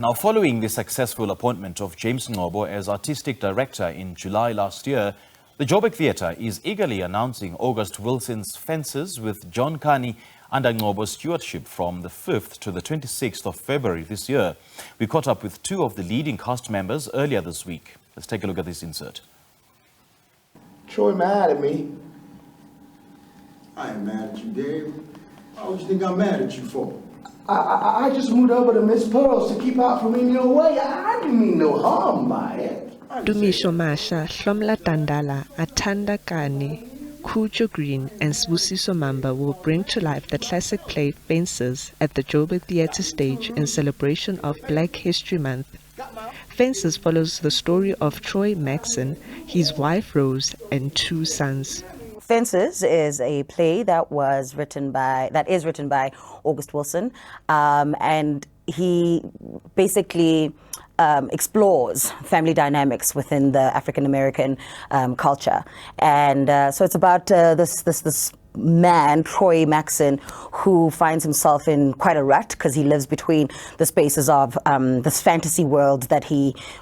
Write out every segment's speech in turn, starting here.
Now, following the successful appointment of James Ngcobo as Artistic Director in July last year, the Joburg Theatre is eagerly announcing August Wilson's Fences with John Kani under Ngcobo's stewardship from the 5th to the 26th of February this year. We caught up with two of the leading cast members earlier this week. Let's take a look at this insert. Troy mad at me. I ain't mad at you, Dave. What do you think I'm mad at you for? I just moved over to Miss Pearl's to keep out from any your way. I didn't mean no harm by it. Dumisho Masha, Hlomla Tandala, Atanda Kani, Kujo Green and Sbusiso Mamba will bring to life the classic play Fences at the Joburg Theatre stage in celebration of Black History Month. Fences follows the story of Troy Maxson, his wife Rose and two sons. Fences is a play that is written by August Wilson, and he basically explores family dynamics within the African American culture, and so it's about this man, Troy Maxson, who finds himself in quite a rut because he lives between the spaces of this fantasy world that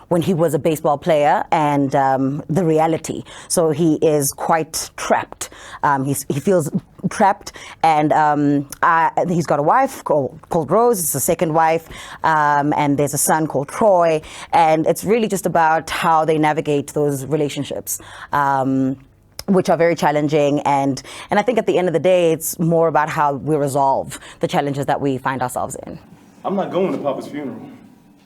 when he was a baseball player and the reality. So he is quite trapped. He feels trapped, and he's got a wife called Rose. It's a second wife, and there's a son called Troy, and it's really just about how they navigate those relationships. Which are very challenging, and I think at the end of the day, it's more about how we resolve the challenges that we find ourselves in. I'm not going to Papa's funeral.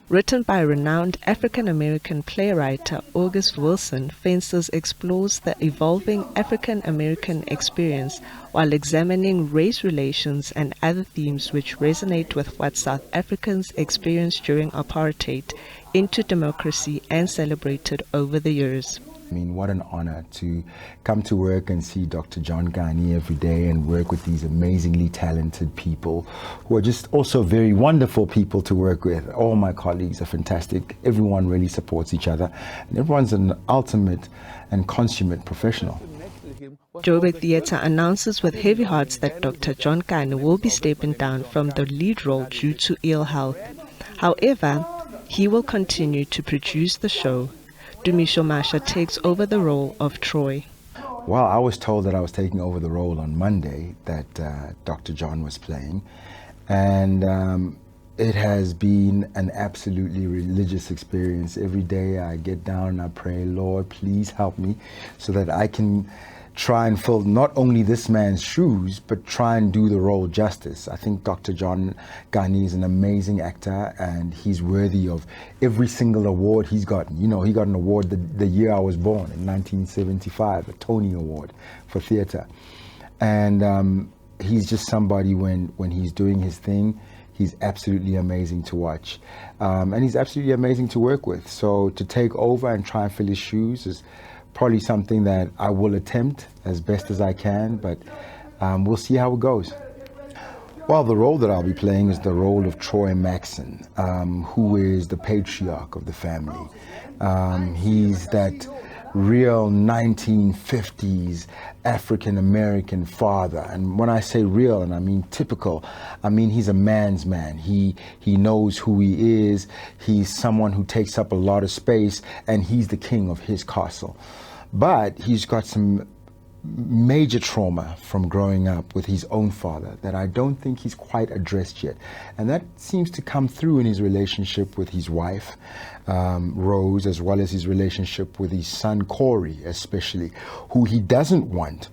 Written by renowned African-American playwright August Wilson, Fences explores the evolving African-American experience while examining race relations and other themes which resonate with what South Africans experienced during apartheid into democracy and celebrated over the years. I mean, what an honor to come to work and see Dr. John Kani every day and work with these amazingly talented people who are just also very wonderful people to work with. All my colleagues are fantastic. Everyone really supports each other, and everyone's an ultimate and consummate professional. Joburg Theatre announces with heavy hearts that Dr. John Kani will be stepping down from the lead role due to ill health. However, he will continue to produce the show. Dumisho Masha takes over the role of Troy. Well, I was told that I was taking over the role on Monday that Dr. John was playing, and it has been an absolutely religious experience. Every day I get down and I pray, Lord, please help me so that I can try and fill not only this man's shoes, but try and do the role justice. I think Dr. John Kani is an amazing actor, and he's worthy of every single award he's gotten. You know, he got an award the year I was born, in 1975, a Tony Award for theatre. And he's just somebody, when he's doing his thing, he's absolutely amazing to watch. And he's absolutely amazing to work with. So to take over and try and fill his shoes is probably something that I will attempt as best as I can, but we'll see how it goes. Well, the role that I'll be playing is the role of Troy Maxson, who is the patriarch of the family. He's that real 1950s African-American father. And when I say real, and I mean typical, I mean he's a man's man. He knows who he is. He's someone who takes up a lot of space, and he's the king of his castle. But he's got some major trauma from growing up with his own father that I don't think he's quite addressed yet. And that seems to come through in his relationship with his wife, Rose, as well as his relationship with his son, Corey, especially, who he doesn't want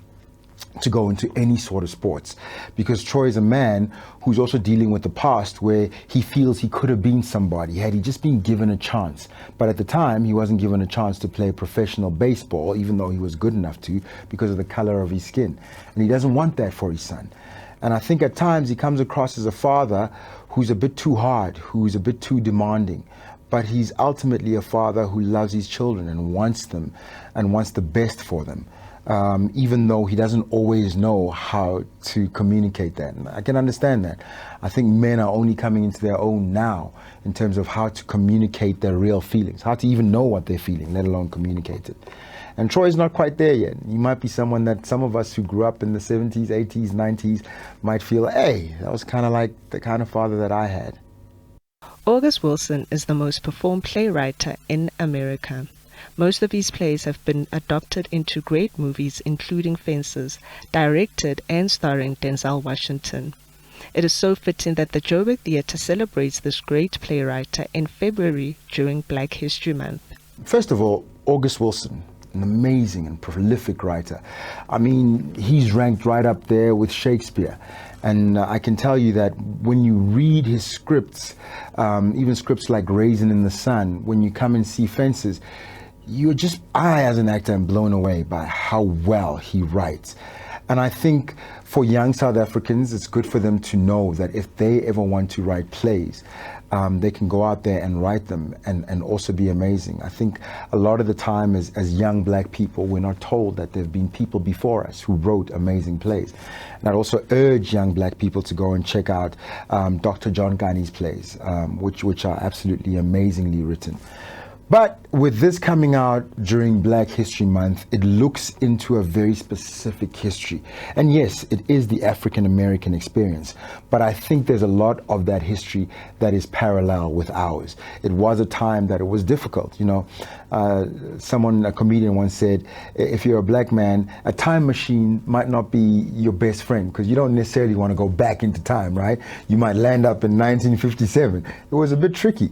to go into any sort of sports, because Troy is a man who's also dealing with the past where he feels he could have been somebody had he just been given a chance. But at the time, he wasn't given a chance to play professional baseball, even though he was good enough to, because of the color of his skin. And he doesn't want that for his son. And I think at times he comes across as a father who's a bit too hard, who's a bit too demanding. But he's ultimately a father who loves his children and wants them and wants the best for them. Even though he doesn't always know how to communicate that. And I can understand that. I think men are only coming into their own now in terms of how to communicate their real feelings, how to even know what they're feeling, let alone communicate it. And Troy's not quite there yet. He might be someone that some of us who grew up in the 70s, 80s, 90s might feel, hey, that was kind of like the kind of father that I had. August Wilson is the most performed playwright in America. Most of his plays have been adapted into great movies, including Fences, directed and starring Denzel Washington. It is so fitting that the Joburg Theatre celebrates this great playwright in February during Black History Month. First of all, August Wilson, an amazing and prolific writer. I mean, he's ranked right up there with Shakespeare. And I can tell you that when you read his scripts, even scripts like Raisin in the Sun, when you come and see Fences, I as an actor am blown away by how well he writes. And I think for young South Africans, it's good for them to know that if they ever want to write plays, they can go out there and write them and also be amazing. I think a lot of the time as young black people, we're not told that there have been people before us who wrote amazing plays. And I'd also urge young black people to go and check out Dr. John Kani's plays, which are absolutely amazingly written. But with this coming out during Black History Month, it looks into a very specific history. And yes, it is the African American experience, but I think there's a lot of that history that is parallel with ours. It was a time that it was difficult. You know, a comedian once said, if you're a black man, a time machine might not be your best friend because you don't necessarily want to go back into time, right? You might land up in 1957. It was a bit tricky.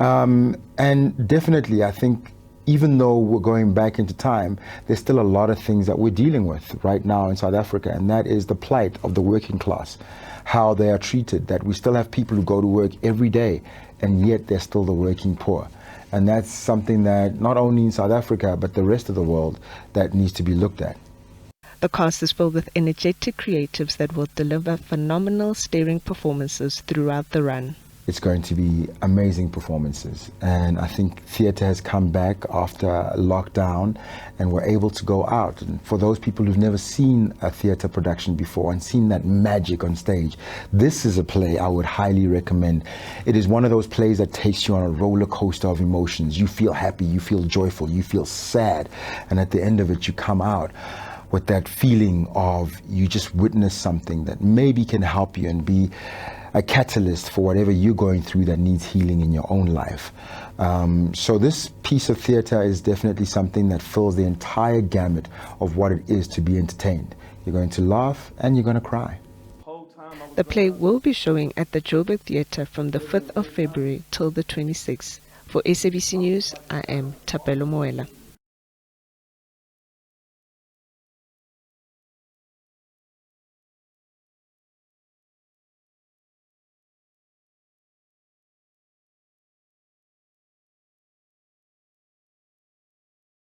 And definitely, I think even though we're going back into time, there's still a lot of things that we're dealing with right now in South Africa, and that is the plight of the working class, how they are treated, that we still have people who go to work every day, and yet they're still the working poor. And that's something that not only in South Africa, but the rest of the world, that needs to be looked at. The cast is filled with energetic creatives that will deliver phenomenal staring performances throughout the run. It's going to be amazing performances, and I think theatre has come back after lockdown and we're able to go out. And for those people who've never seen a theatre production before and seen that magic on stage, this is a play I would highly recommend. It is one of those plays that takes you on a roller coaster of emotions. You feel happy, you feel joyful, you feel sad, and at the end of it you come out with that feeling of you just witnessed something that maybe can help you and be a catalyst for whatever you're going through that needs healing in your own life. So this piece of theatre is definitely something that fills the entire gamut of what it is to be entertained. You're going to laugh and you're going to cry. The play will be showing at the Joburg Theatre from the 5th of February till the 26th. For SABC News, I am Tapelo Moela.